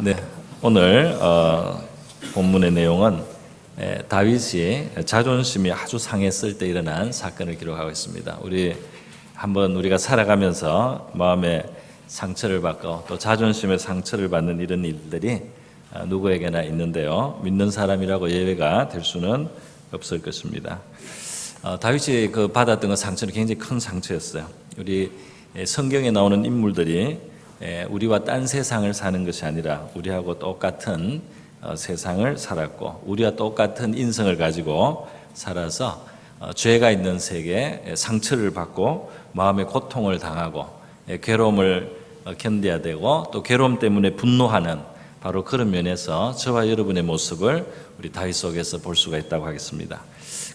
네, 오늘 본문의 내용은 다윗이 자존심이 아주 상했을 때 일어난 사건을 기록하고 있습니다. 우리가 살아가면서 마음에 상처를 받고 또 자존심의 상처를 받는 이런 일들이 누구에게나 있는데요. 믿는 사람이라고 예외가 될 수는 없을 것입니다. 다윗이 받았던 그 상처는 굉장히 큰 상처였어요. 우리 성경에 나오는 인물들이 우리와 딴 세상을 사는 것이 아니라 우리하고 똑같은 세상을 살았고 우리와 똑같은 인성을 가지고 살아서 죄가 있는 세계에 상처를 받고 마음의 고통을 당하고 괴로움을 견뎌야 되고 또 괴로움 때문에 분노하는 바로 그런 면에서 저와 여러분의 모습을 우리 다윗 속에서 볼 수가 있다고 하겠습니다.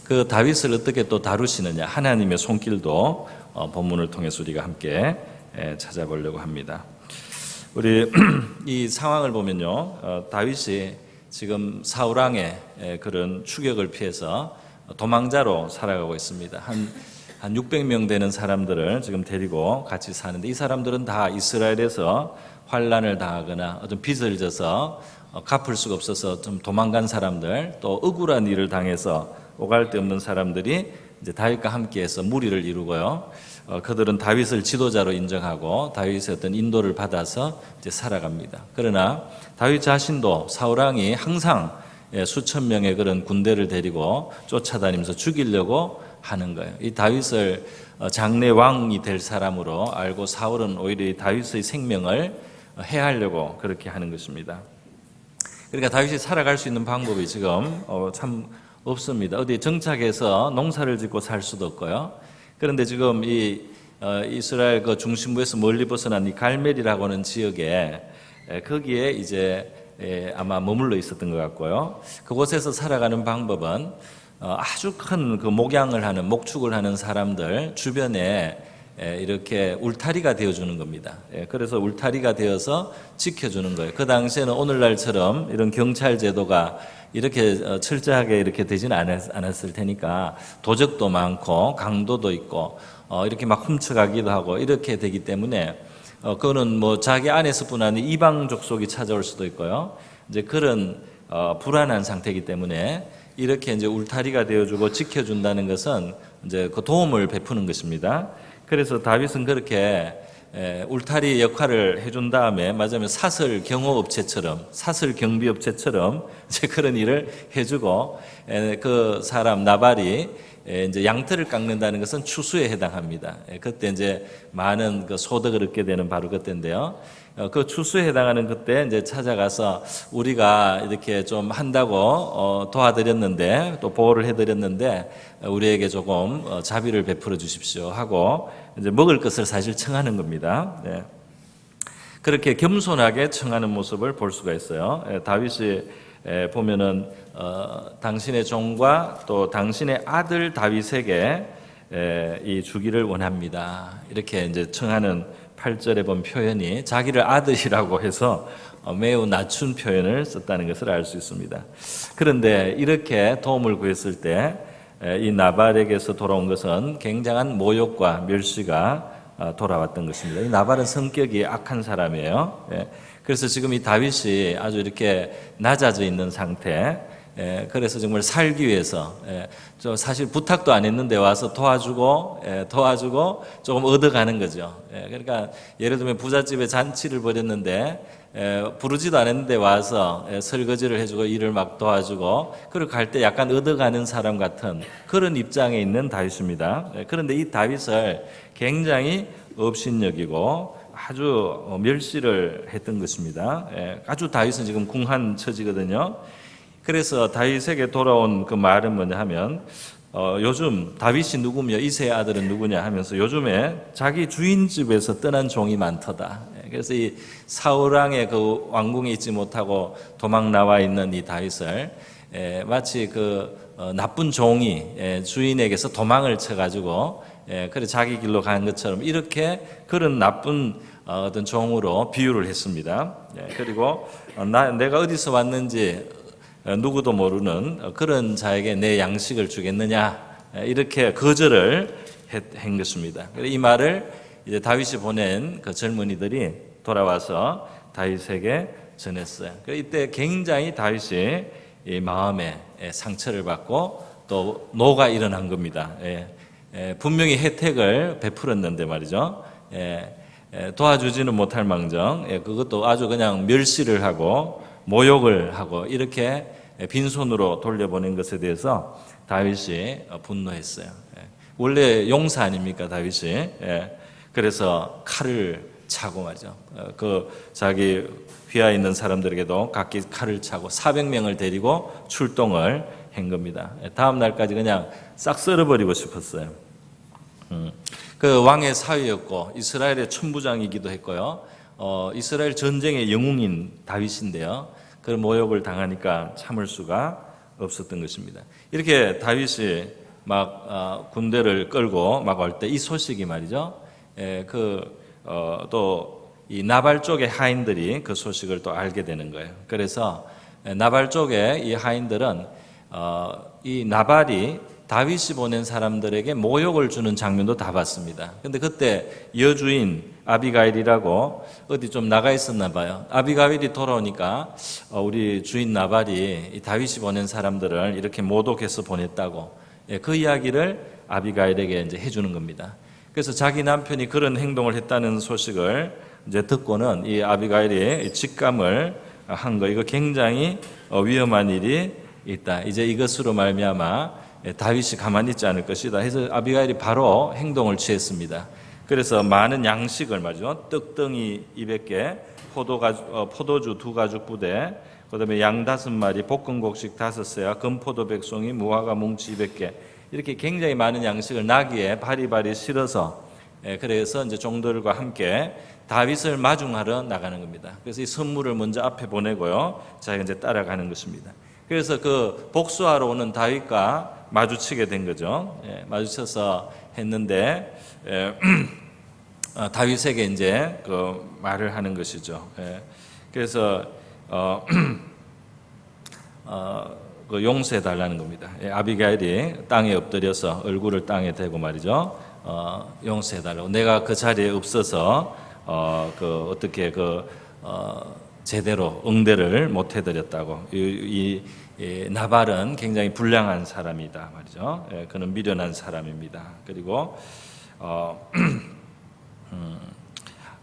그 다윗을 어떻게 또 다루시느냐, 하나님의 손길도 본문을 통해서 우리가 함께 찾아보려고 합니다. 우리 이 상황을 보면요, 다윗이 지금 사울 왕의 그런 추격을 피해서 도망자로 살아가고 있습니다. 한 600명 되는 사람들을 지금 데리고 같이 사는데, 이 사람들은 다 이스라엘에서 환난을 당하거나 어떤 빚을 져서 갚을 수가 없어서 좀 도망간 사람들, 또 억울한 일을 당해서 오갈 데 없는 사람들이 이제 다윗과 함께해서 무리를 이루고요. 그들은 다윗을 지도자로 인정하고 다윗의 어떤 인도를 받아서 이제 살아갑니다. 그러나 다윗 자신도 사울 왕이 항상 수천 명의 그런 군대를 데리고 쫓아다니면서 죽이려고 하는 거예요. 이 다윗을 장래 왕이 될 사람으로 알고 사울은 오히려 이 다윗의 생명을 해하려고 그렇게 하는 것입니다. 그러니까 다윗이 살아갈 수 있는 방법이 지금 참 없습니다. 어디 정착해서 농사를 짓고 살 수도 없고요. 그런데 지금 이 이스라엘 그 중심부에서 멀리 벗어난 이 갈멜이라고 하는 지역에 거기에 이제 아마 머물러 있었던 것 같고요. 그곳에서 살아가는 방법은 아주 큰 그 목양을 하는, 목축을 하는 사람들 주변에 이렇게 울타리가 되어주는 겁니다. 그래서 울타리가 되어서 지켜주는 거예요. 그 당시에는 오늘날처럼 이런 경찰 제도가 이렇게 철저하게 이렇게 되지는 않았을 테니까 도적도 많고 강도도 있고 이렇게 막 훔쳐가기도 하고 이렇게 되기 때문에 그거는 뭐 자기 안에서뿐 아니라 이방 족속이 찾아올 수도 있고요. 이제 그런 불안한 상태이기 때문에 이렇게 이제 울타리가 되어주고 지켜준다는 것은 이제 그 도움을 베푸는 것입니다. 그래서 다윗은 그렇게 울타리 역할을 해준 다음에 맞으면 사설 경호업체처럼, 사설 경비업체처럼 이제 그런 일을 해주고, 그 사람 나발이 이제 양털을 깎는다는 것은 추수에 해당합니다. 그때 이제 많은 그 소득을 얻게 되는 바로 그때인데요. 그 추수에 해당하는 그때 이제 찾아가서 우리가 이렇게 좀 한다고 도와드렸는데, 또 보호를 해드렸는데 우리에게 조금 자비를 베풀어 주십시오 하고 이제 먹을 것을 사실 청하는 겁니다. 네. 그렇게 겸손하게 청하는 모습을 볼 수가 있어요. 다윗이 보면은 당신의 종과 또 당신의 아들 다윗에게 이 주기를 원합니다. 이렇게 이제 청하는 8절에 본 표현이 자기를 아들이라고 해서 매우 낮춘 표현을 썼다는 것을 알 수 있습니다. 그런데 이렇게 도움을 구했을 때 이 나발에게서 돌아온 것은 굉장한 모욕과 멸시가 돌아왔던 것입니다. 이 나발은 성격이 악한 사람이에요. 그래서 지금 이 다윗이 아주 이렇게 낮아져 있는 상태, 그래서 정말 살기 위해서 저 사실 부탁도 안 했는데 와서 도와주고 조금 얻어가는 거죠. 그러니까 예를 들면 부잣집에 잔치를 벌였는데 부르지도 않았는데 와서 설거지를 해주고 일을 막 도와주고 그리고 갈 때 약간 얻어가는 사람 같은 그런 입장에 있는 다윗입니다. 그런데 이 다윗을 굉장히 업신여기고 아주 멸시를 했던 것입니다. 아주 다윗은 지금 궁한 처지거든요. 그래서 다윗에게 돌아온 그 말은 뭐냐 하면 요즘 다윗이 누구며 이새의 아들은 누구냐 하면서 요즘에 자기 주인 집에서 떠난 종이 많더다. 그래서 이 사울 왕의 그 왕궁에 있지 못하고 도망 나와 있는 이 다윗을 마치 그 나쁜 종이 주인에게서 도망을 쳐가지고 그래 자기 길로 가는 것처럼 이렇게 그런 나쁜 어떤 종으로 비유를 했습니다. 그리고 내가 어디서 왔는지 누구도 모르는 그런 자에게 내 양식을 주겠느냐 이렇게 거절을 한 것입니다. 이 말을 이제 다윗이 보낸 그 젊은이들이 돌아와서 다윗에게 전했어요. 이때 굉장히 다윗이 이 마음에 상처를 받고 또 노가 일어난 겁니다. 분명히 혜택을 베풀었는데 말이죠. 도와주지는 못할 망정 그것도 아주 그냥 멸시를 하고 모욕을 하고 이렇게 빈손으로 돌려보낸 것에 대해서 다윗이 분노했어요. 원래 용사 아닙니까 다윗이? 그래서 칼을 차고 말이죠. 그 자기 휘하에 있는 사람들에게도 각기 칼을 차고 400명을 데리고 출동을 한 겁니다. 다음 날까지 그냥 싹 썰어버리고 싶었어요. 그 왕의 사위였고 이스라엘의 천부장이기도 했고요. 이스라엘 전쟁의 영웅인 다윗인데요. 그 모욕을 당하니까 참을 수가 없었던 것입니다. 이렇게 다윗이 막 군대를 끌고 막 올 때 이 소식이 말이죠. 또 이 나발 쪽의 하인들이 그 소식을 또 알게 되는 거예요. 그래서 나발 쪽의 이 하인들은 이 나발이 다윗이 보낸 사람들에게 모욕을 주는 장면도 다 봤습니다. 근데 그때 여주인 아비가일이라고 어디 좀 나가 있었나 봐요. 아비가일이 돌아오니까 우리 주인 나발이 이 다윗이 보낸 사람들을 이렇게 모독해서 보냈다고 그 이야기를 아비가일에게 이제 해주는 겁니다. 그래서 자기 남편이 그런 행동을 했다는 소식을 이제 듣고는 이 아비가일이 직감을 한 거, 이거 굉장히 위험한 일이 있다. 이제 이것으로 말미암아 다윗이 가만히 있지 않을 것이다. 해서 아비가일이 바로 행동을 취했습니다. 그래서 많은 양식을 말이죠. 떡덩이 200개, 포도주 2가죽 부대, 그다음에 양 5마리, 볶은 곡식 5새야, 금포도 100송이, 무화과 뭉치 200개. 이렇게 굉장히 많은 양식을 나귀에 바리바리 실어서 그래서 이제 종들과 함께 다윗을 마중하러 나가는 겁니다. 그래서 이 선물을 먼저 앞에 보내고요. 자기가 이제 따라가는 것입니다. 그래서 그 복수하러 오는 다윗과 마주치게 된 거죠. 마주쳐서 했는데 다윗에게 이제 그 말을 하는 것이죠. 그래서 그 용서해 달라는 겁니다. 아비가일이 땅에 엎드려서 얼굴을 땅에 대고 말이죠. 용서해 달라고. 내가 그 자리에 없어서 어떻게 제대로 응대를 못 해드렸다고. 이 나발은 굉장히 불량한 사람이다 말이죠. 그는 미련한 사람입니다. 그리고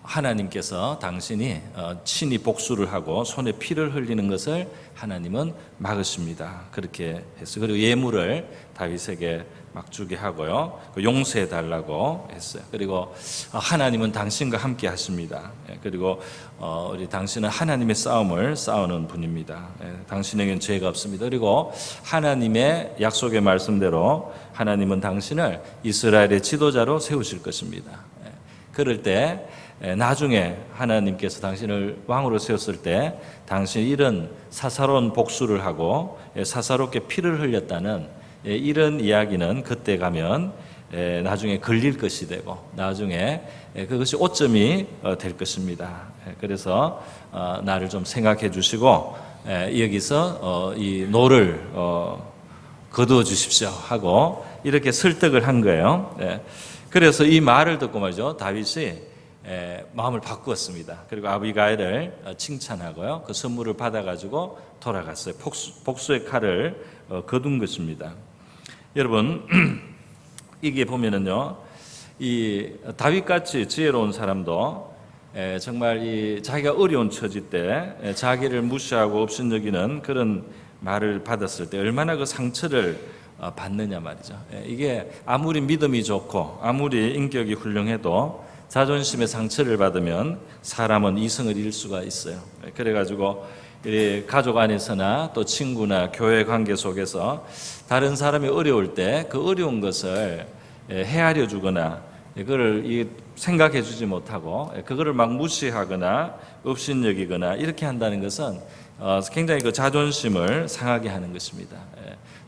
하나님께서 당신이 친히 복수를 하고 손에 피를 흘리는 것을 하나님은 막으십니다. 그렇게 했어요. 그리고 예물을 다윗에게 막 주게 하고요. 용서해 달라고 했어요. 그리고 하나님은 당신과 함께 하십니다. 그리고 우리 당신은 하나님의 싸움을 싸우는 분입니다. 당신에게는 죄가 없습니다. 그리고 하나님의 약속의 말씀대로 하나님은 당신을 이스라엘의 지도자로 세우실 것입니다. 그럴 때 나중에 하나님께서 당신을 왕으로 세웠을 때 당신이 이런 사사로운 복수를 하고 사사롭게 피를 흘렸다는 이런 이야기는 그때 가면 나중에 걸릴 것이 되고 나중에 그것이 오점이 될 것입니다. 그래서 나를 좀 생각해 주시고 여기서 이 노를 거두어 주십시오 하고 이렇게 설득을 한 거예요. 그래서 이 말을 듣고 말이죠. 다윗이 마음을 바꾸었습니다. 그리고 아비가일을 칭찬하고요. 그 선물을 받아가지고 돌아갔어요. 복수의 칼을 거둔 것입니다. 여러분, 이게 보면은요, 이 다윗같이 지혜로운 사람도 정말 이 자기가 어려운 처지 때 자기를 무시하고 업신여기는 그런 말을 받았을 때 얼마나 그 상처를 받느냐 말이죠. 이게 아무리 믿음이 좋고 아무리 인격이 훌륭해도 자존심의 상처를 받으면 사람은 이성을 잃을 수가 있어요. 그래가지고 가족 안에서나 또 친구나 교회 관계 속에서 다른 사람이 어려울 때 그 어려운 것을 헤아려 주거나 그거를 생각해 주지 못하고 그거를 막 무시하거나 업신여기거나 이렇게 한다는 것은 굉장히 그 자존심을 상하게 하는 것입니다.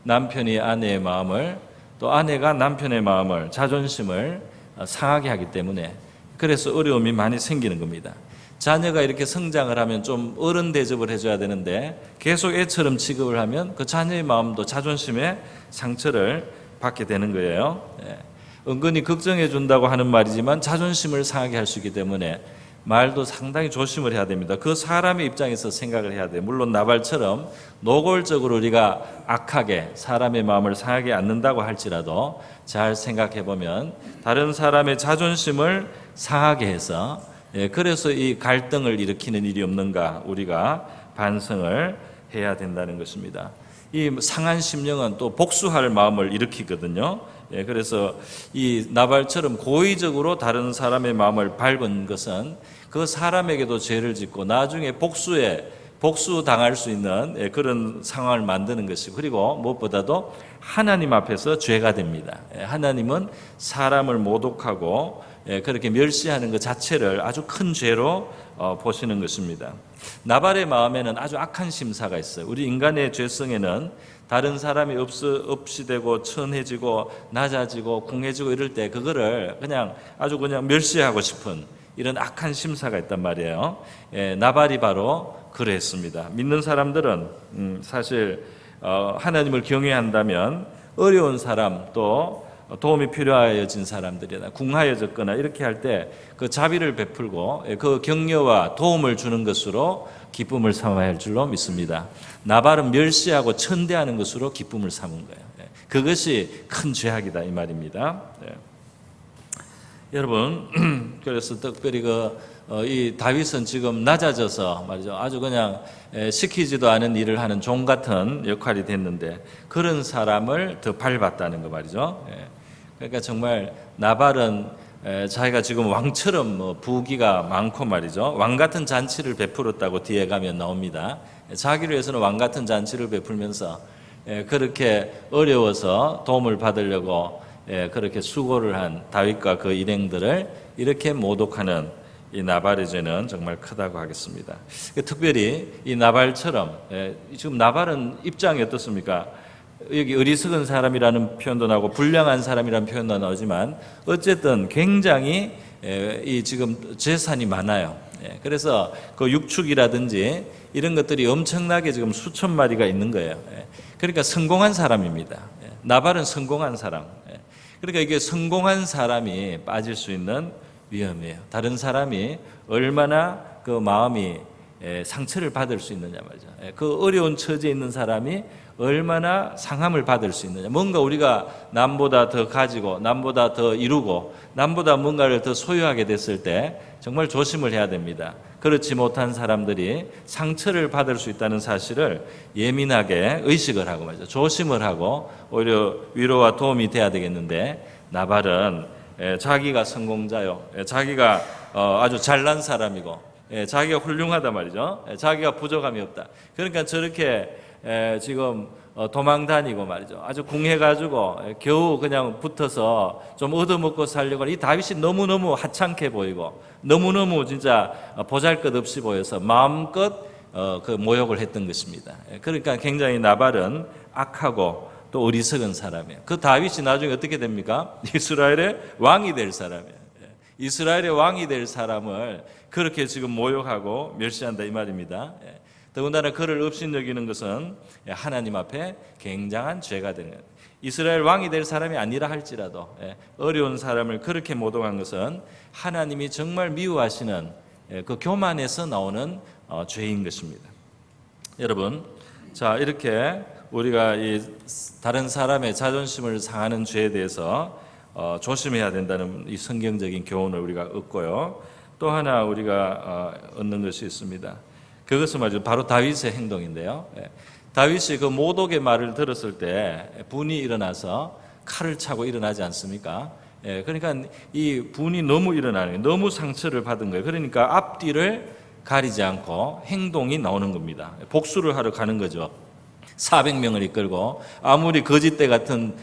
남편이 아내의 마음을 또 아내가 남편의 마음을 자존심을 상하게 하기 때문에 그래서 어려움이 많이 생기는 겁니다. 자녀가 이렇게 성장을 하면 좀 어른 대접을 해줘야 되는데 계속 애처럼 취급을 하면 그 자녀의 마음도 자존심에 상처를 받게 되는 거예요. 은근히 걱정해 준다고 하는 말이지만 자존심을 상하게 할 수 있기 때문에 말도 상당히 조심을 해야 됩니다. 그 사람의 입장에서 생각을 해야 돼요. 물론 나발처럼 노골적으로 우리가 악하게 사람의 마음을 상하게 않는다고 할지라도 잘 생각해 보면 다른 사람의 자존심을 상하게 해서 그래서 이 갈등을 일으키는 일이 없는가 우리가 반성을 해야 된다는 것입니다. 이 상한 심령은 또 복수할 마음을 일으키거든요. 그래서 이 나발처럼 고의적으로 다른 사람의 마음을 밟은 것은 그 사람에게도 죄를 짓고 나중에 복수 당할 수 있는 그런 상황을 만드는 것이고, 그리고 무엇보다도 하나님 앞에서 죄가 됩니다. 하나님은 사람을 모독하고 그렇게 멸시하는 것 자체를 아주 큰 죄로 보시는 것입니다. 나발의 마음에는 아주 악한 심사가 있어요. 우리 인간의 죄성에는 다른 사람이 없이 되고 천해지고 낮아지고 궁해지고 이럴 때 그거를 아주 그냥 멸시하고 싶은 이런 악한 심사가 있단 말이에요. 나발이 바로 그랬습니다. 믿는 사람들은 사실 하나님을 경외한다면 어려운 사람 또 도움이 필요하여진 사람들이나 궁하여졌거나 이렇게 할 때 그 자비를 베풀고 그 격려와 도움을 주는 것으로 기쁨을 삼아야 할 줄로 믿습니다. 나발은 멸시하고 천대하는 것으로 기쁨을 삼은 거예요. 그것이 큰 죄악이다 이 말입니다. 여러분, 그래서 특별히 이 다윗은 지금 낮아져서 말이죠. 아주 그냥 시키지도 않은 일을 하는 종 같은 역할이 됐는데 그런 사람을 더 밟았다는 거 말이죠. 그러니까 정말 나발은 자기가 지금 왕처럼 부귀가 많고 말이죠. 왕 같은 잔치를 베풀었다고 뒤에 가면 나옵니다. 자기를 위해서는 왕 같은 잔치를 베풀면서 그렇게 어려워서 도움을 받으려고 그렇게 수고를 한 다윗과 그 일행들을 이렇게 모독하는 이 나발의 죄는 정말 크다고 하겠습니다. 특별히 이 나발처럼 지금 나발은 입장이 어떻습니까? 여기 어리석은 사람이라는 표현도 나오고 불량한 사람이라는 표현도 나오지만 어쨌든 굉장히 이 지금 재산이 많아요. 그래서 그 육축이라든지 이런 것들이 엄청나게 지금 수천 마리가 있는 거예요. 그러니까 성공한 사람입니다. 나발은 성공한 사람. 그러니까 이게 성공한 사람이 빠질 수 있는 위험이에요. 다른 사람이 얼마나 그 마음이 상처를 받을 수 있느냐 말이죠. 그 어려운 처지에 있는 사람이 얼마나 상함을 받을 수 있느냐. 뭔가 우리가 남보다 더 가지고 남보다 더 이루고 남보다 뭔가를 더 소유하게 됐을 때 정말 조심을 해야 됩니다. 그렇지 못한 사람들이 상처를 받을 수 있다는 사실을 예민하게 의식을 하고 말이죠. 조심을 하고 오히려 위로와 도움이 돼야 되겠는데 나발은 자기가 성공자요. 자기가 아주 잘난 사람이고 자기가 훌륭하다 말이죠. 자기가 부족함이 없다. 그러니까 저렇게 지금 도망 다니고 말이죠. 아주 궁해가지고 겨우 그냥 붙어서 좀 얻어먹고 살려고 이 다윗이 너무너무 하찮게 보이고 너무너무 진짜 보잘것없이 보여서 마음껏 그 모욕을 했던 것입니다. 그러니까 굉장히 나발은 악하고 또 어리석은 사람이에요. 그 다윗이 나중에 어떻게 됩니까? 이스라엘의 왕이 될 사람이에요. 이스라엘의 왕이 될 사람을 그렇게 지금 모욕하고 멸시한다 이 말입니다. 더군다나 그를 업신여기는 것은 하나님 앞에 굉장한 죄가 되는 거예요. 이스라엘 왕이 될 사람이 아니라 할지라도 어려운 사람을 그렇게 모독한 것은 하나님이 정말 미워하시는 그 교만에서 나오는 죄인 것입니다. 여러분, 자 이렇게 우리가 이 다른 사람의 자존심을 상하는 죄에 대해서 조심해야 된다는 이 성경적인 교훈을 우리가 얻고요. 또 하나 우리가 얻는 것이 있습니다. 그것은 말이죠. 바로 다윗의 행동인데요. 다윗이 그 모독의 말을 들었을 때 분이 일어나서 칼을 차고 일어나지 않습니까? 그러니까 이 분이 너무 일어나는 거예요. 너무 상처를 받은 거예요. 그러니까 앞뒤를 가리지 않고 행동이 나오는 겁니다. 복수를 하러 가는 거죠. 400명을 이끌고 아무리 거짓대 같은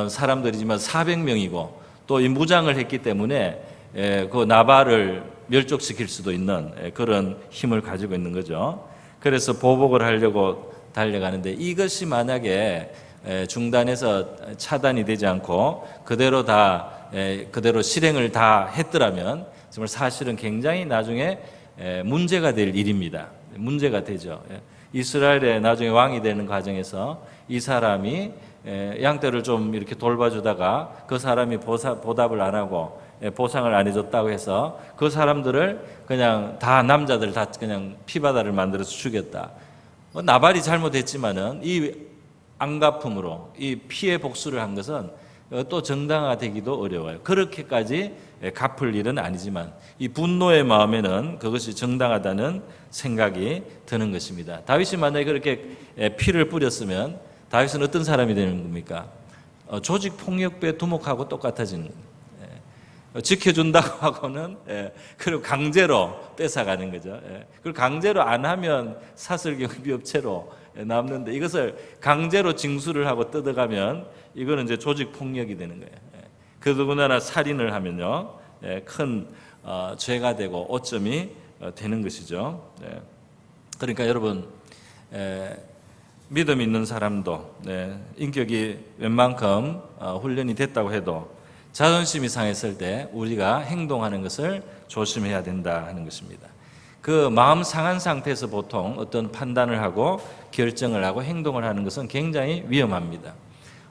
사람들이지만 400명이고 또 이 무장을 했기 때문에 그 나발을 멸족시킬 수도 있는 그런 힘을 가지고 있는 거죠. 그래서 보복을 하려고 달려가는데 이것이 만약에 중단해서 차단이 되지 않고 그대로 실행을 다 했더라면 정말 사실은 굉장히 나중에 문제가 될 일입니다. 문제가 되죠. 이스라엘의 나중에 왕이 되는 과정에서 이 사람이 양떼를 좀 이렇게 돌봐주다가 그 사람이 보답을 안 하고 보상을 안 해줬다고 해서 그 사람들을 그냥 다 남자들 다 그냥 피바다를 만들어서 죽였다. 나발이 잘못했지만은 이 안갚음으로 이 피해 복수를 한 것은 또 정당화되기도 어려워요. 그렇게까지 갚을 일은 아니지만 이 분노의 마음에는 그것이 정당하다는 생각이 드는 것입니다. 다윗이 만약에 그렇게 피를 뿌렸으면 다윗은 어떤 사람이 되는 겁니까? 조직 폭력배 두목하고 똑같아지는 거예요. 지켜준다고 하고는 그리고 강제로 뺏어가는 거죠. 그리고 강제로 안 하면 사설경비업체로 남는데 이것을 강제로 징수를 하고 뜯어가면 이거는 이제 조직 폭력이 되는 거예요. 그 누구나 살인을 하면요 큰 죄가 되고 오점이 되는 것이죠. 그러니까 여러분 믿음 있는 사람도 인격이 웬만큼 훈련이 됐다고 해도 자존심이 상했을 때 우리가 행동하는 것을 조심해야 된다 하는 것입니다. 그 마음 상한 상태에서 보통 어떤 판단을 하고 결정을 하고 행동을 하는 것은 굉장히 위험합니다.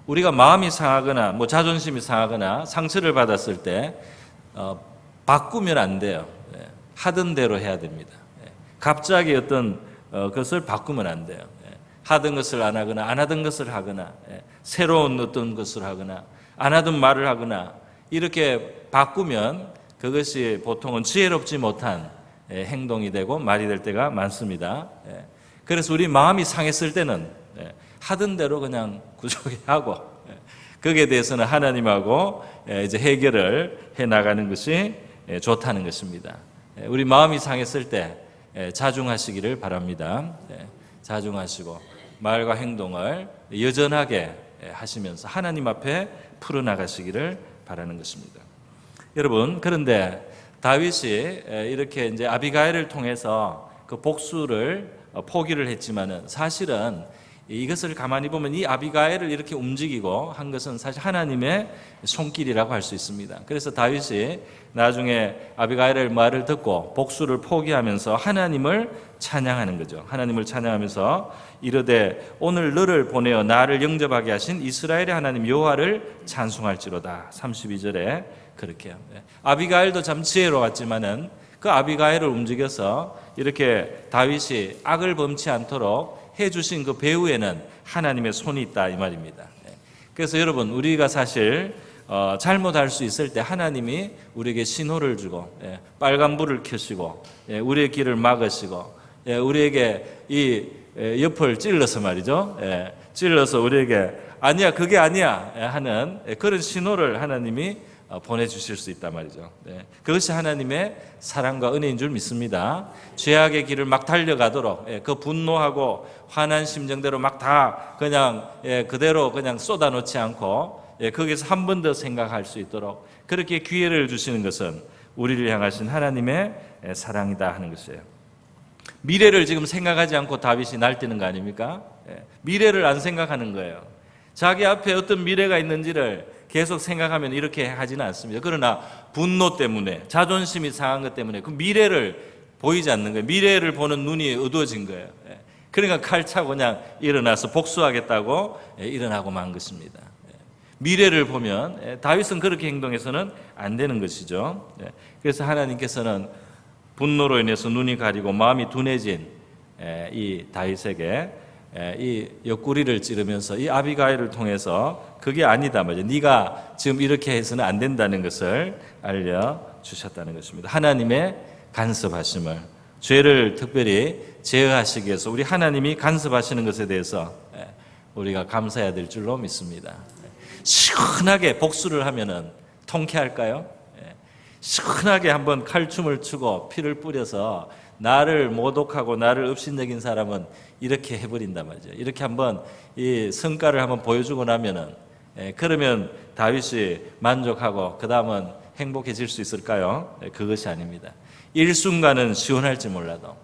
우리가 마음이 상하거나 뭐 자존심이 상하거나 상처를 받았을 때 바꾸면 안 돼요. 하던 대로 해야 됩니다. 갑자기 어떤 것을 바꾸면 안 돼요. 하던 것을 안 하거나 안 하던 것을 하거나 새로운 어떤 것을 하거나 안 하던 말을 하거나 이렇게 바꾸면 그것이 보통은 지혜롭지 못한 행동이 되고 말이 될 때가 많습니다. 그래서 우리 마음이 상했을 때는 하던 대로 그냥 구조하게 하고 거기에 대해서는 하나님하고 이제 해결을 해 나가는 것이 좋다는 것입니다. 우리 마음이 상했을 때 자중하시기를 바랍니다. 자중하시고 말과 행동을 여전하게 하시면서 하나님 앞에 풀어나가시기를 바라는 것입니다. 여러분, 그런데 다윗이 이렇게 이제 아비가일을 통해서 그 복수를 포기를 했지만은 사실은 이것을 가만히 보면 이 아비가일을 이렇게 움직이고 한 것은 사실 하나님의 손길이라고 할 수 있습니다. 그래서 다윗이 나중에 아비가일의 말을 듣고 복수를 포기하면서 하나님을 찬양하는 거죠. 하나님을 찬양하면서 이르되 오늘 너를 보내어 나를 영접하게 하신 이스라엘의 하나님 여호와를 찬송할지로다. 32절에 그렇게요. 아비가일도 참 지혜로웠지만은 그 아비가일을 움직여서 이렇게 다윗이 악을 범치 않도록 해주신 그 배후에는 하나님의 손이 있다 이 말입니다. 그래서 여러분 우리가 사실 잘못할 수 있을 때 하나님이 우리에게 신호를 주고 빨간불을 켜시고 우리의 길을 막으시고 우리에게 이 옆을 찔러서 말이죠. 찔러서 우리에게 아니야 그게 아니야 하는 그런 신호를 하나님이 보내주실 수 있단 말이죠. 그것이 하나님의 사랑과 은혜인 줄 믿습니다. 죄악의 길을 막 달려가도록 그 분노하고 화난 심정대로 막 다 그냥 그대로 그냥 쏟아놓지 않고 거기서 한 번 더 생각할 수 있도록 그렇게 기회를 주시는 것은 우리를 향하신 하나님의 사랑이다 하는 것이에요. 미래를 지금 생각하지 않고 다윗이 날뛰는 거 아닙니까? 미래를 안 생각하는 거예요. 자기 앞에 어떤 미래가 있는지를 계속 생각하면 이렇게 하지는 않습니다. 그러나 분노 때문에 자존심이 상한 것 때문에 그 미래를 보이지 않는 거예요. 미래를 보는 눈이 어두워진 거예요. 그러니까 칼 차고 그냥 일어나서 복수하겠다고 일어나고 만 것입니다. 미래를 보면 다윗은 그렇게 행동해서는 안 되는 것이죠. 그래서 하나님께서는 분노로 인해서 눈이 가리고 마음이 둔해진 이 다윗에게 이 옆구리를 찌르면서 이 아비가일을 통해서 그게 아니다 말이죠. 네가 지금 이렇게 해서는 안 된다는 것을 알려주셨다는 것입니다. 하나님의 간섭하심을 죄를 특별히 제어하시기 위해서 우리 하나님이 간섭하시는 것에 대해서 우리가 감사해야 될 줄로 믿습니다. 시원하게 복수를 하면은 통쾌할까요? 시원하게 한번 칼춤을 추고 피를 뿌려서 나를 모독하고 나를 업신여긴 사람은 이렇게 해버린단 말이죠. 이렇게 한번 이 성과를 한번 보여주고 나면은 그러면 다윗이 만족하고 그 다음은 행복해질 수 있을까요? 그것이 아닙니다. 일순간은 시원할지 몰라도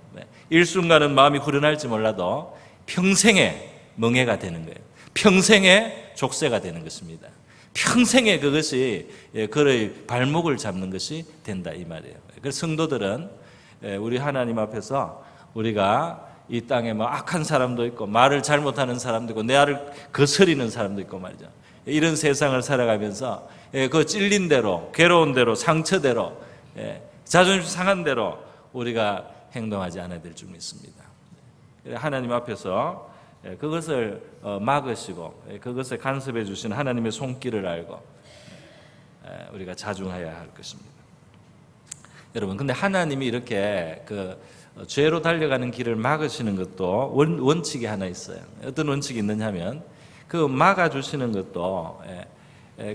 일순간은 마음이 후련할지 몰라도 평생의 멍해가 되는 거예요. 평생의 족쇄가 되는 것입니다. 평생에 그것이 그의 발목을 잡는 것이 된다 이 말이에요. 그래서 성도들은 우리 하나님 앞에서 우리가 이 땅에 뭐 악한 사람도 있고 말을 잘못하는 사람도 있고 내 알을 거스리는 사람도 있고 말이죠. 이런 세상을 살아가면서 그 찔린 대로, 괴로운 대로, 상처대로, 자존심 상한 대로 우리가 행동하지 않아야 될 줄 믿습니다. 하나님 앞에서 그것을 막으시고 그것을 간섭해 주시는 하나님의 손길을 알고 우리가 자중해야 할 것입니다. 여러분, 근데 하나님이 이렇게 그 죄로 달려가는 길을 막으시는 것도 원칙이 하나 있어요. 어떤 원칙이 있느냐면 그 막아주시는 것도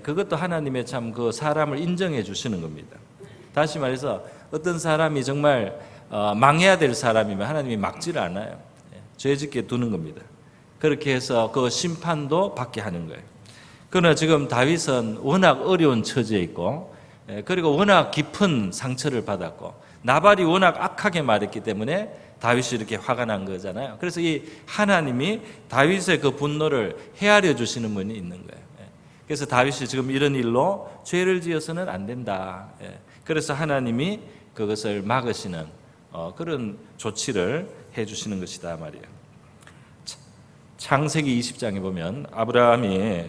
그것도 하나님의 참 그 사람을 인정해 주시는 겁니다. 다시 말해서 어떤 사람이 정말 망해야 될 사람이면 하나님이 막지를 않아요. 죄 짓게 두는 겁니다. 그렇게 해서 그 심판도 받게 하는 거예요. 그러나 지금 다윗은 워낙 어려운 처지에 있고 그리고 워낙 깊은 상처를 받았고 나발이 워낙 악하게 말했기 때문에 다윗이 이렇게 화가 난 거잖아요. 그래서 이 하나님이 다윗의 그 분노를 헤아려 주시는 분이 있는 거예요. 그래서 다윗이 지금 이런 일로 죄를 지어서는 안 된다. 그래서 하나님이 그것을 막으시는 그런 조치를 해 주시는 것이다 말이에요. 창세기 20장에 보면 아브라함이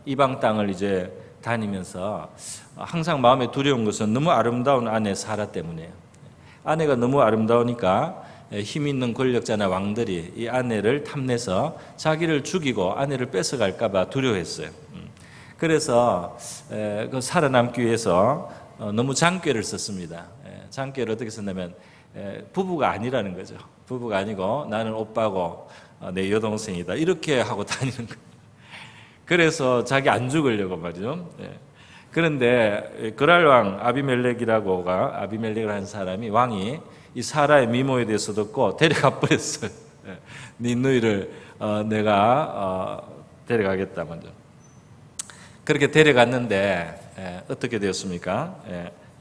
이방 땅을 이제 다니면서 항상 마음에 두려운 것은 너무 아름다운 아내 사라 때문이에요. 아내가 너무 아름다우니까 힘 있는 권력자나 왕들이 이 아내를 탐내서 자기를 죽이고 아내를 뺏어갈까 봐 두려워했어요. 그래서 그 살아남기 위해서 너무 장꾀를 썼습니다. 장꾀를 어떻게 썼냐면 부부가 아니라는 거죠. 부부가 아니고 나는 오빠고 내 여동생이다 이렇게 하고 다니는 거예요. 그래서 자기 안 죽으려고 말이죠. 그런데 그랄 왕 아비멜렉이라는 한 사람이 왕이 이 사라의 미모에 대해서 듣고 데려가 버렸어요. 네 누이를 내가 데려가겠다 먼저. 그렇게 데려갔는데 어떻게 되었습니까?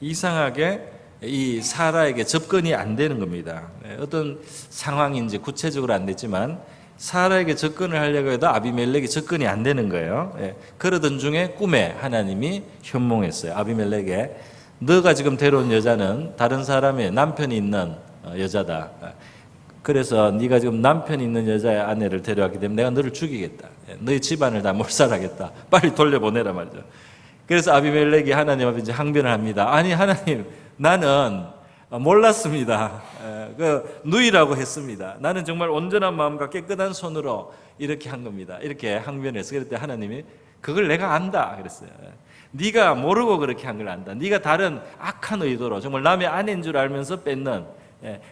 이상하게 이 사라에게 접근이 안 되는 겁니다. 어떤 상황인지 구체적으로 안 됐지만 사라에게 접근을 하려고 해도 아비멜렉이 접근이 안 되는 거예요. 그러던 중에 꿈에 하나님이 현몽했어요. 아비멜렉에 너가 지금 데려온 여자는 다른 사람의 남편이 있는 여자다. 그래서 네가 지금 남편이 있는 여자의 아내를 데려왔기 때문에 내가 너를 죽이겠다. 너희 집안을 다 몰살하겠다. 빨리 돌려보내라 말이죠. 그래서 아비멜렉이 하나님 앞에 이제 항변을 합니다. 아니 하나님, 나는 몰랐습니다. 그 누이라고 했습니다. 나는 정말 온전한 마음과 깨끗한 손으로 이렇게 한 겁니다. 이렇게 항변했어요. 그럴 때 하나님이 그걸 내가 안다 그랬어요. 네가 모르고 그렇게 한 걸 안다. 네가 다른 악한 의도로 정말 남의 아내인 줄 알면서 뺏는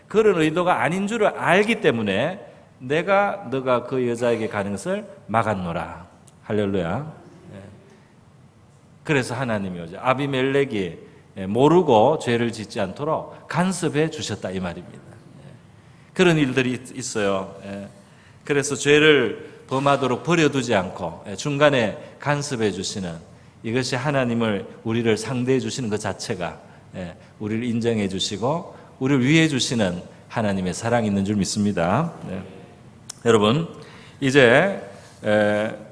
그런 의도가 아닌 줄 알기 때문에 너가 그 여자에게 가는 것을 막았노라. 할렐루야. 그래서 하나님이 오죠. 아비멜렉이 모르고 죄를 짓지 않도록 간섭해 주셨다 이 말입니다. 그런 일들이 있어요. 그래서 죄를 범하도록 버려두지 않고 중간에 간섭해 주시는 이것이 하나님을 우리를 상대해 주시는 것 자체가 우리를 인정해 주시고 우리를 위해 주시는 하나님의 사랑이 있는 줄 믿습니다. 여러분 이제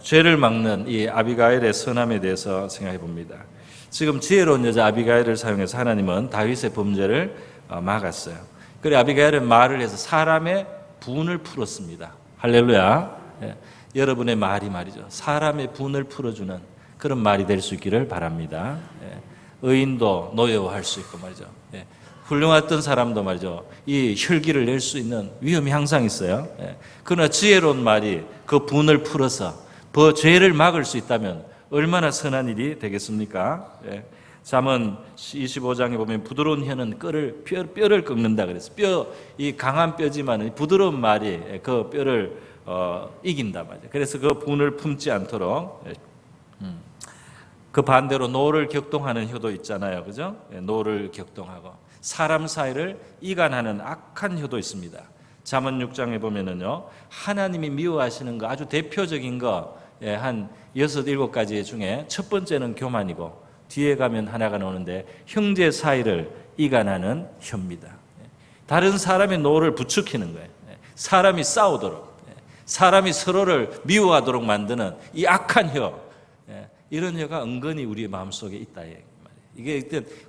죄를 막는 이 아비가일의 선함에 대해서 생각해 봅니다. 지금 지혜로운 여자 아비가일을 사용해서 하나님은 다윗의 범죄를 막았어요. 그리고 아비가일은 말을 해서 사람의 분을 풀었습니다. 할렐루야. 여러분의 말이 말이죠. 사람의 분을 풀어주는 그런 말이 될 수 있기를 바랍니다. 의인도 노여워할 수 있고 말이죠. 훌륭했던 사람도 말이죠. 이 혈기를 낼 수 있는 위험이 항상 있어요. 그러나 지혜로운 말이 그 분을 풀어서 그 죄를 막을 수 있다면 얼마나 선한 일이 되겠습니까? 잠언 25장에 보면 부드러운 혀는 뼈를 꺾는다 그랬어요. 이 강한 뼈지만 부드러운 말이 그 뼈를 이긴다 말이죠. 그래서 그 분을 품지 않도록 그 반대로 노를 격동하는 혀도 있잖아요, 그죠? 노를 격동하고 사람 사이를 이간하는 악한 혀도 있습니다. 잠언 6장에 보면은요, 하나님이 미워하시는 거 아주 대표적인 거 한 6, 7가지 중에 첫 번째는 교만이고 뒤에 가면 하나가 나오는데 형제 사이를 이간하는 혀입니다. 다른 사람의 노를 부추기는 거예요. 사람이 싸우도록, 사람이 서로를 미워하도록 만드는 이 악한 혀, 이런 혀가 은근히 우리의 마음속에 있다. 이게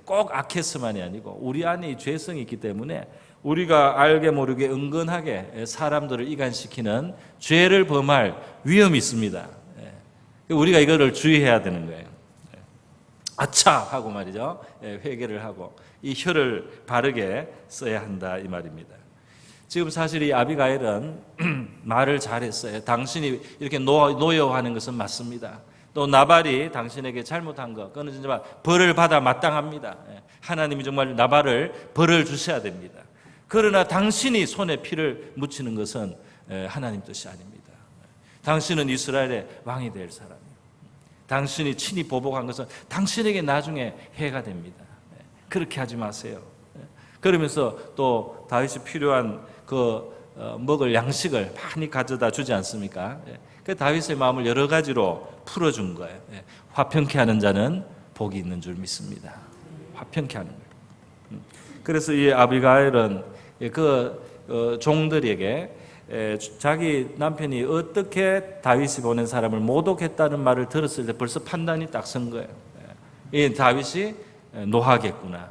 꼭 악해서만이 아니고 우리 안에 이 죄성이 있기 때문에 우리가 알게 모르게 은근하게 사람들을 이간시키는 죄를 범할 위험이 있습니다. 우리가 이거를 주의해야 되는 거예요. 아차 하고 말이죠. 회개를 하고 이 혀를 바르게 써야 한다 이 말입니다. 지금 사실 이 아비가일은 말을 잘했어요. 당신이 이렇게 노여워하는 것은 맞습니다. 또 나발이 당신에게 잘못한 것, 그거는 정말 벌을 받아 마땅합니다. 하나님이 정말 나발을 벌을 주셔야 됩니다. 그러나 당신이 손에 피를 묻히는 것은 하나님 뜻이 아닙니다. 당신은 이스라엘의 왕이 될 사람이에요. 당신이 친히 보복한 것은 당신에게 나중에 해가 됩니다. 그렇게 하지 마세요. 그러면서 또 다윗이 필요한 먹을 양식을 많이 가져다 주지 않습니까? 그 다윗의 마음을 여러 가지로 풀어준 거예요. 화평케 하는 자는 복이 있는 줄 믿습니다. 화평케 하는 거예요. 그래서 이 아비가일은 종들에게 자기 남편이 어떻게 다윗이 보낸 사람을 모독했다는 말을 들었을 때 벌써 판단이 딱 선 거예요. 이 다윗이 노하겠구나.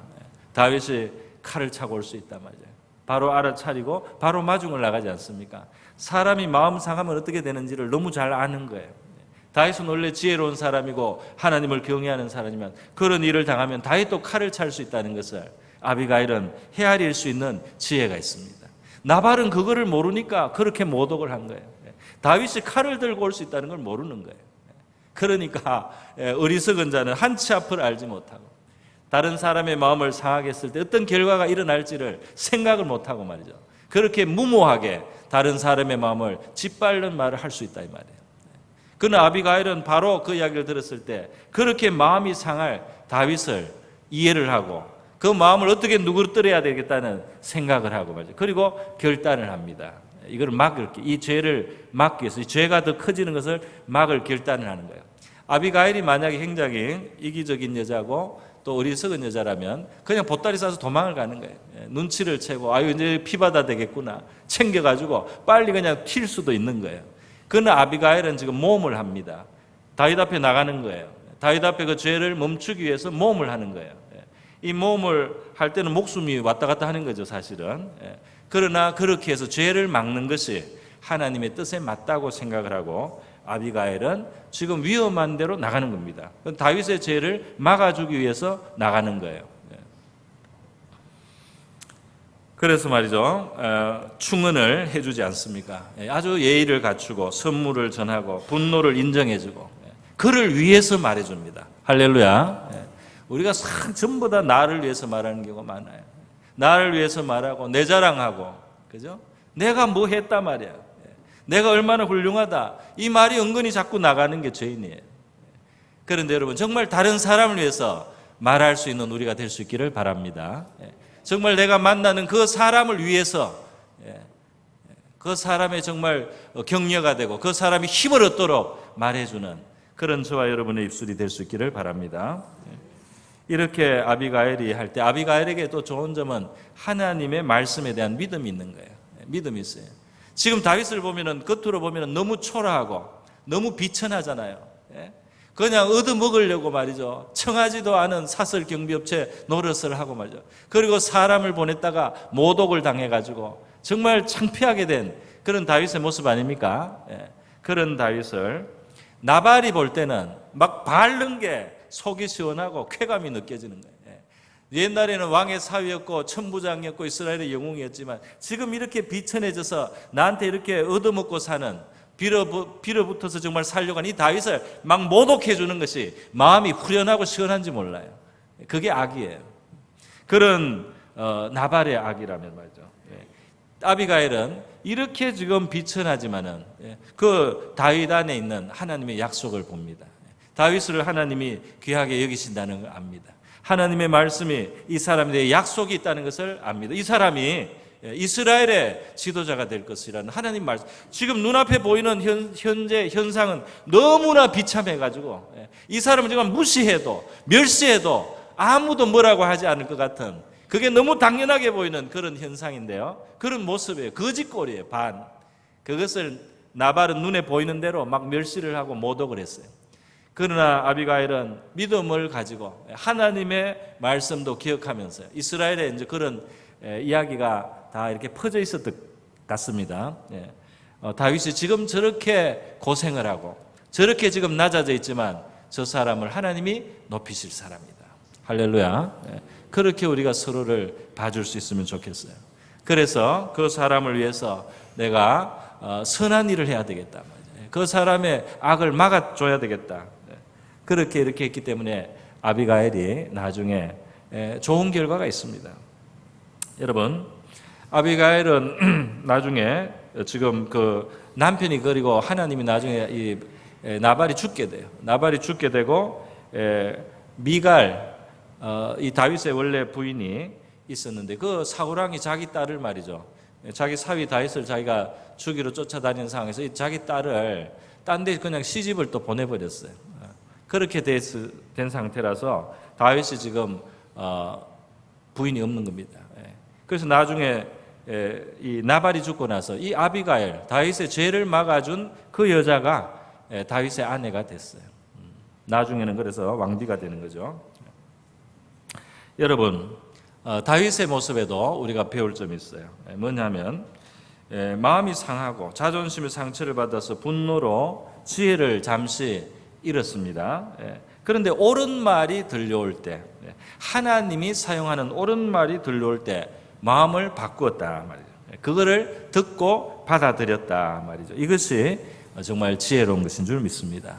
다윗이 칼을 차고 올 수 있단 말이죠. 바로 알아차리고 바로 마중을 나가지 않습니까? 사람이 마음 상하면 어떻게 되는지를 너무 잘 아는 거예요. 다윗은 원래 지혜로운 사람이고 하나님을 경외하는 사람이면 그런 일을 당하면 다윗도 칼을 찰 수 있다는 것을 아비가일은 헤아릴 수 있는 지혜가 있습니다. 나발은 그거를 모르니까 그렇게 모독을 한 거예요. 다윗이 칼을 들고 올 수 있다는 걸 모르는 거예요. 그러니까 어리석은 자는 한치 앞을 알지 못하고 다른 사람의 마음을 상하게 했을 때 어떤 결과가 일어날지를 생각을 못하고 말이죠. 그렇게 무모하게 다른 사람의 마음을 짓밟는 말을 할 수 있다 이 말이에요. 그러나 아비가일은 바로 그 이야기를 들었을 때 그렇게 마음이 상할 다윗을 이해를 하고 그 마음을 어떻게 누그러뜨려야 되겠다는 생각을 하고 말이죠. 그리고 결단을 합니다. 이걸 이 죄를 막기 위해서, 이 죄가 더 커지는 것을 막을 결단을 하는 거예요. 아비가일이 만약에 굉장히 이기적인 여자고 또 어리석은 여자라면 그냥 보따리 싸서 도망을 가는 거예요. 눈치를 채고 아유 이제 피바다 되겠구나 챙겨가지고 빨리 그냥 튈 수도 있는 거예요. 그러나 아비가일은 지금 모험을 합니다. 다윗 앞에 나가는 거예요. 다윗 앞에 그 죄를 멈추기 위해서 모험을 하는 거예요. 이 모험을 할 때는 목숨이 왔다 갔다 하는 거죠, 사실은. 그러나 그렇게 해서 죄를 막는 것이 하나님의 뜻에 맞다고 생각을 하고 아비가일은 지금 위험한 대로 나가는 겁니다. 다윗의 죄를 막아주기 위해서 나가는 거예요. 그래서 말이죠, 충언을 해주지 않습니까? 아주 예의를 갖추고 선물을 전하고 분노를 인정해주고 그를 위해서 말해줍니다. 할렐루야. 우리가 전부 다 나를 위해서 말하는 경우가 많아요. 나를 위해서 말하고 내 자랑하고, 그죠? 내가 뭐 했단 말이야. 내가 얼마나 훌륭하다. 이 말이 은근히 자꾸 나가는 게 죄인이에요. 그런데 여러분 정말 다른 사람을 위해서 말할 수 있는 우리가 될 수 있기를 바랍니다. 정말 내가 만나는 그 사람을 위해서 그 사람의 정말 격려가 되고 그 사람이 힘을 얻도록 말해주는 그런 저와 여러분의 입술이 될 수 있기를 바랍니다. 이렇게 아비가일이 할 때 아비가일에게 또 좋은 점은 하나님의 말씀에 대한 믿음이 있는 거예요. 믿음이 있어요. 지금 다윗을 보면은 겉으로 보면은 너무 초라하고 너무 비천하잖아요. 그냥 얻어먹으려고 말이죠. 청하지도 않은 사설 경비업체 노릇을 하고 말이죠. 그리고 사람을 보냈다가 모독을 당해가지고 정말 창피하게 된 그런 다윗의 모습 아닙니까? 그런 다윗을 나발이 볼 때는 막 바른 게 속이 시원하고 쾌감이 느껴지는 거예요. 옛날에는 왕의 사위였고 천부장이었고 이스라엘의 영웅이었지만 지금 이렇게 비천해져서 나한테 이렇게 얻어먹고 사는 빌어붙어서 정말 살려고 하는 이 다윗을 막 모독해 주는 것이 마음이 후련하고 시원한지 몰라요. 그게 악이에요. 그런 나발의 악이라면 말이죠. 아비가일은 이렇게 지금 비천하지만은 그 다윗 안에 있는 하나님의 약속을 봅니다. 다윗을 하나님이 귀하게 여기신다는 걸 압니다. 하나님의 말씀이 이 사람에 대해 약속이 있다는 것을 압니다. 이 사람이 이스라엘의 지도자가 될 것이라는 하나님 말씀. 지금 눈앞에 보이는 현재 현상은 너무나 비참해가지고 이 사람을 정말 무시해도 멸시해도 아무도 뭐라고 하지 않을 것 같은 그게 너무 당연하게 보이는 그런 현상인데요. 그런 모습이에요. 거짓골이에요. 반. 그것을 나발은 눈에 보이는 대로 막 멸시를 하고 모독을 했어요. 그러나 아비가일은 믿음을 가지고 하나님의 말씀도 기억하면서 이스라엘에 이제 그런 이야기가 다 이렇게 퍼져 있었던 것 같습니다. 다윗이 지금 저렇게 고생을 하고 저렇게 지금 낮아져 있지만 저 사람을 하나님이 높이실 사람이다. 할렐루야. 그렇게 우리가 서로를 봐줄 수 있으면 좋겠어요. 그래서 그 사람을 위해서 내가 선한 일을 해야 되겠다. 그 사람의 악을 막아줘야 되겠다. 그렇게 이렇게 했기 때문에 아비가일이 나중에 좋은 결과가 있습니다. 여러분, 아비가일은 나중에 지금 그 남편이 그리고 하나님이 나중에 이 나발이 죽게 돼요. 나발이 죽게 되고 미갈 이 다윗의 원래 부인이 있었는데 그 사울왕이 자기 딸을 말이죠. 자기 사위 다윗을 자기가 죽이러 쫓아다니는 상황에서 이 자기 딸을 딴 데 그냥 시집을 또 보내버렸어요. 그렇게 된 상태라서 다윗이 지금 부인이 없는 겁니다. 그래서 나중에 이 나발이 죽고 나서 이 아비가일 다윗의 죄를 막아준 그 여자가 다윗의 아내가 됐어요. 나중에는 그래서 왕비가 되는 거죠. 여러분, 다윗의 모습에도 우리가 배울 점이 있어요. 뭐냐면 마음이 상하고 자존심의 상처를 받아서 분노로 지혜를 잠시 잃었습니다. 그런데 옳은 말이 들려올 때, 하나님이 사용하는 옳은 말이 들려올 때 마음을 바꾸었다 말이죠. 그거를 듣고 받아들였다 말이죠. 이것이 정말 지혜로운 것인 줄 믿습니다.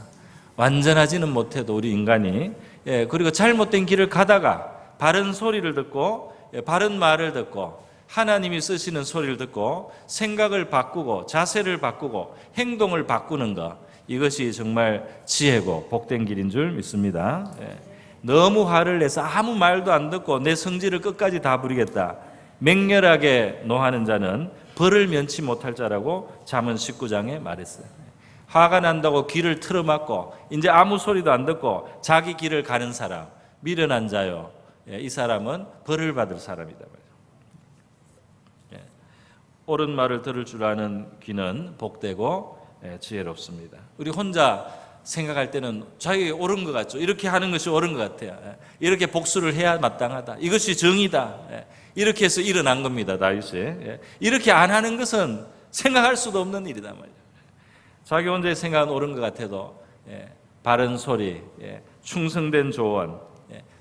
완전하지는 못해도 우리 인간이 그리고 잘못된 길을 가다가 바른 소리를 듣고 바른 말을 듣고 하나님이 쓰시는 소리를 듣고 생각을 바꾸고 자세를 바꾸고 행동을 바꾸는 것, 이것이 정말 지혜고 복된 길인 줄 믿습니다. 너무 화를 내서 아무 말도 안 듣고 내 성질을 끝까지 다 부리겠다, 맹렬하게 노하는 자는 벌을 면치 못할 자라고 잠언 19장에 말했어요. 화가 난다고 길을 틀어막고 이제 아무 소리도 안 듣고 자기 길을 가는 사람, 미련한 자요, 이 사람은 벌을 받을 사람이다. 옳은 말을 들을 줄 아는 귀는 복되고 지혜롭습니다. 우리 혼자 생각할 때는 자기 옳은 것 같죠. 이렇게 하는 것이 옳은 것 같아요. 이렇게 복수를 해야 마땅하다. 이것이 정의다. 이렇게 해서 일어난 겁니다, 다윗이. 이렇게 안 하는 것은 생각할 수도 없는 일이다 말이에요. 자기 혼자의 생각은 옳은 것 같아도 바른 소리, 충성된 조언,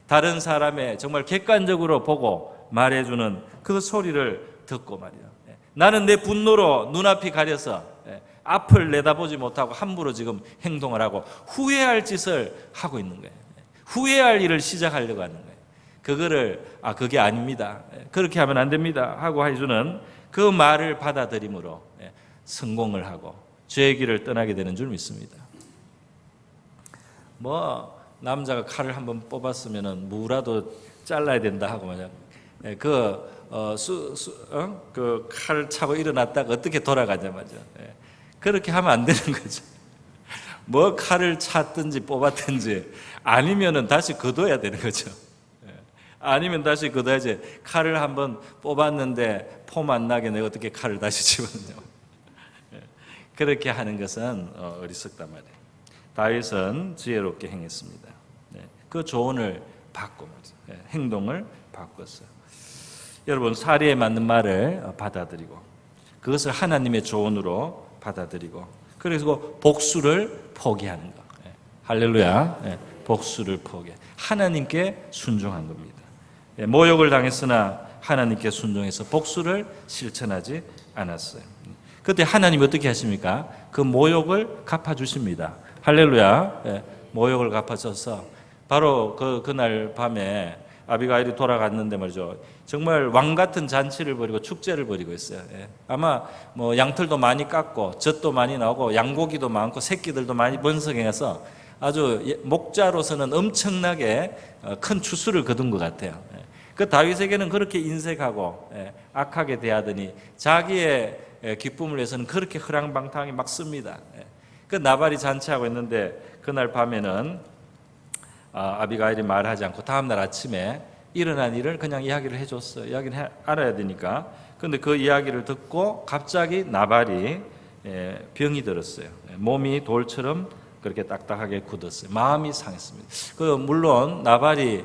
다른 사람의 정말 객관적으로 보고 말해주는 그 소리를 듣고 말이에요. 나는 내 분노로 눈앞이 가려서 앞을 내다보지 못하고 함부로 지금 행동을 하고 후회할 짓을 하고 있는 거예요. 후회할 일을 시작하려고 하는 거예요. 그거를 그게 아닙니다, 그렇게 하면 안 됩니다 하고 해주는 그 말을 받아들임으로 성공을 하고 죄의 길을 떠나게 되는 줄 믿습니다. 뭐 남자가 칼을 한번 뽑았으면은 무라도 잘라야 된다 하고 만약 그 칼을 차고 일어났다가 어떻게 돌아가냐 말이죠. 그렇게 하면 안 되는 거죠. 뭐 칼을 찼든지 뽑았든지 아니면은 다시 걷어야 되는 거죠. 아니면 다시 걷어야지. 칼을 한번 뽑았는데 폼 안 나게 내가 어떻게 칼을 다시 집어넣냐. 그렇게 하는 것은 어리석단 말이에요. 다윗은 지혜롭게 행했습니다. 그 조언을 받고 행동을 바꿨어요. 여러분, 사리에 맞는 말을 받아들이고 그것을 하나님의 조언으로 받아들이고 그래서 복수를 포기하는 것. 할렐루야. 복수를 포기. 하나님께 순종한 겁니다. 모욕을 당했으나 하나님께 순종해서 복수를 실천하지 않았어요. 그때 하나님이 어떻게 하십니까? 그 모욕을 갚아주십니다. 할렐루야. 모욕을 갚아줘서 바로 그날 밤에 아비가일이 돌아갔는데 말이죠. 정말 왕 같은 잔치를 벌이고 축제를 벌이고 있어요. 아마 뭐 양털도 많이 깎고 젖도 많이 나오고 양고기도 많고 새끼들도 많이 번성해서 아주 목자로서는 엄청나게 큰 추수를 거둔 것 같아요. 그 다윗에게는 그렇게 인색하고 악하게 대하더니 자기의 기쁨을 위해서는 그렇게 허랑방탕하게 막 씁니다. 그 나발이 잔치하고 있는데 그날 밤에는 아비가일이 말하지 않고 다음날 아침에 일어난 일을 그냥 이야기를 해줬어요. 이야기를 알아야 되니까. 그런데 그 이야기를 듣고 갑자기 나발이 병이 들었어요. 몸이 돌처럼 그렇게 딱딱하게 굳었어요. 마음이 상했습니다. 물론 나발이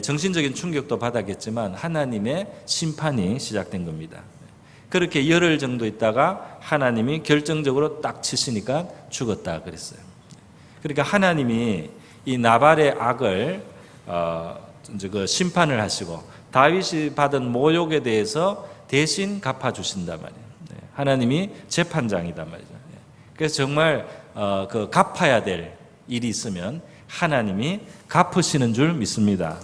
정신적인 충격도 받았겠지만 하나님의 심판이 시작된 겁니다. 그렇게 열흘 정도 있다가 하나님이 결정적으로 딱 치시니까 죽었다 그랬어요. 그러니까 하나님이 이 나발의 악을 이제 그 심판을 하시고 다윗이 받은 모욕에 대해서 대신 갚아주신단 말이에요. 하나님이 재판장이단 말이죠. 그래서 정말 그 갚아야 될 일이 있으면 하나님이 갚으시는 줄 믿습니다.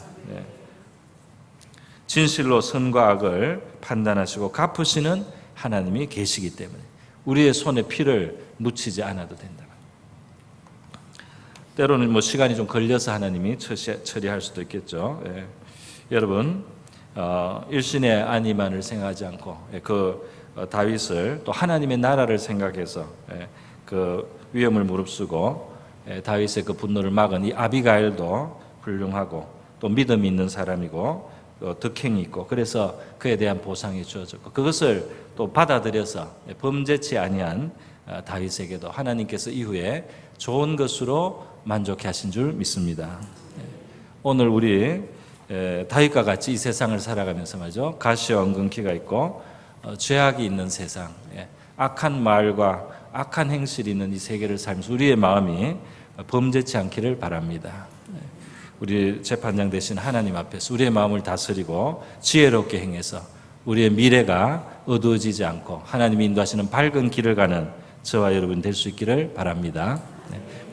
진실로 선과 악을 판단하시고 갚으시는 하나님이 계시기 때문에 우리의 손에 피를 묻히지 않아도 된다. 때로는 뭐 시간이 좀 걸려서 하나님이 처리할 수도 있겠죠. 여러분, 일신의 안위만을 생각하지 않고 그 다윗을 또 하나님의 나라를 생각해서 그 위험을 무릅쓰고 다윗의 그 분노를 막은 이 아비가일도 훌륭하고 또 믿음이 있는 사람이고 덕행이 있고 그래서 그에 대한 보상이 주어졌고 그것을 또 받아들여서 범죄치 아니한 다윗에게도 하나님께서 이후에 좋은 것으로 만족해 하신 줄 믿습니다. 오늘 우리 다윗과 같이 이 세상을 살아가면서 말이죠. 가시와 엉겅퀴가 있고 죄악이 있는 세상, 악한 말과 악한 행실이 있는 이 세계를 살면서 우리의 마음이 범죄치 않기를 바랍니다. 우리 재판장 되신 하나님 앞에서 우리의 마음을 다스리고 지혜롭게 행해서 우리의 미래가 어두워지지 않고 하나님이 인도하시는 밝은 길을 가는 저와 여러분 될 수 있기를 바랍니다.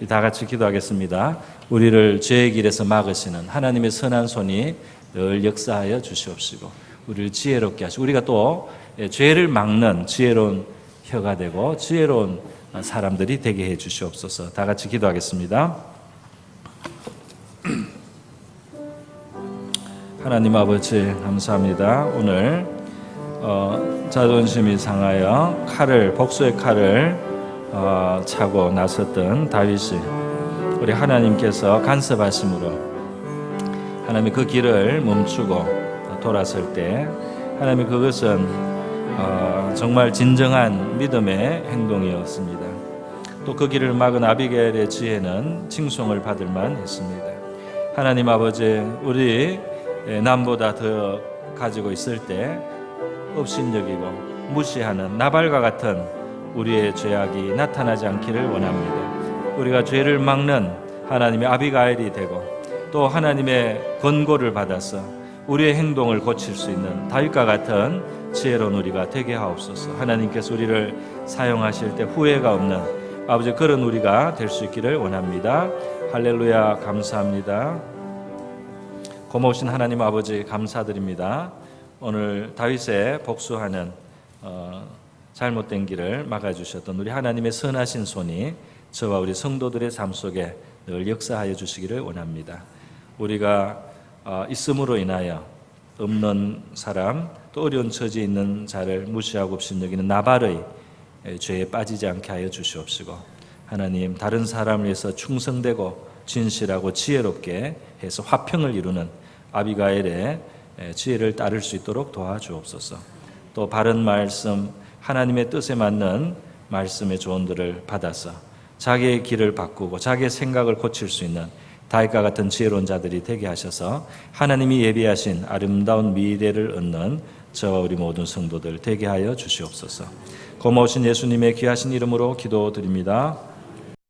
다 같이 기도하겠습니다. 우리를 죄의 길에서 막으시는 하나님의 선한 손이 늘 역사하여 주시옵시고 우리를 지혜롭게 하시고 우리가 또 죄를 막는 지혜로운 혀가 되고 지혜로운 사람들이 되게 해 주시옵소서. 다 같이 기도하겠습니다. 하나님 아버지 감사합니다. 오늘 자존심이 상하여 복수의 칼을 차고 나섰던 다윗이 우리 하나님께서 간섭하심으로 하나님이 그 길을 멈추고 돌아설 때 하나님이 그것은 정말 진정한 믿음의 행동이었습니다. 또 그 길을 막은 아비게일의 지혜는 칭송을 받을 만했습니다. 하나님 아버지 우리 남보다 더 가지고 있을 때 업신여기고 무시하는 나발과 같은 우리의 죄악이 나타나지 않기를 원합니다. 우리가 죄를 막는 하나님의 아비가일이 되고 또 하나님의 권고를 받아서 우리의 행동을 고칠 수 있는 다윗과 같은 지혜로운 우리가 되게 하옵소서. 하나님께서 우리를 사용하실 때 후회가 없는 아버지 그런 우리가 될 수 있기를 원합니다. 할렐루야 감사합니다. 고마우신 하나님 아버지 감사드립니다. 오늘 다윗의 복수하는 잘못된 길을 막아주셨던 우리 하나님의 선하신 손이 저와 우리 성도들의 삶 속에 늘 역사하여 주시기를 원합니다. 우리가 있음으로 인하여 없는 사람 또 어려운 처지에 있는 자를 무시하고 업신여기는 나발의 죄에 빠지지 않게 하여 주시옵시고 하나님 다른 사람을 위해서 충성되고 진실하고 지혜롭게 해서 화평을 이루는 아비가일의 지혜를 따를 수 있도록 도와주옵소서. 또 바른 말씀 하나님의 뜻에 맞는 말씀의 조언들을 받아서 자기의 길을 바꾸고 자기의 생각을 고칠 수 있는 다윗과 같은 지혜로운 자들이 되게 하셔서 하나님이 예비하신 아름다운 미래를 얻는 저와 우리 모든 성도들 되게 하여 주시옵소서. 고마우신 예수님의 귀하신 이름으로 기도드립니다.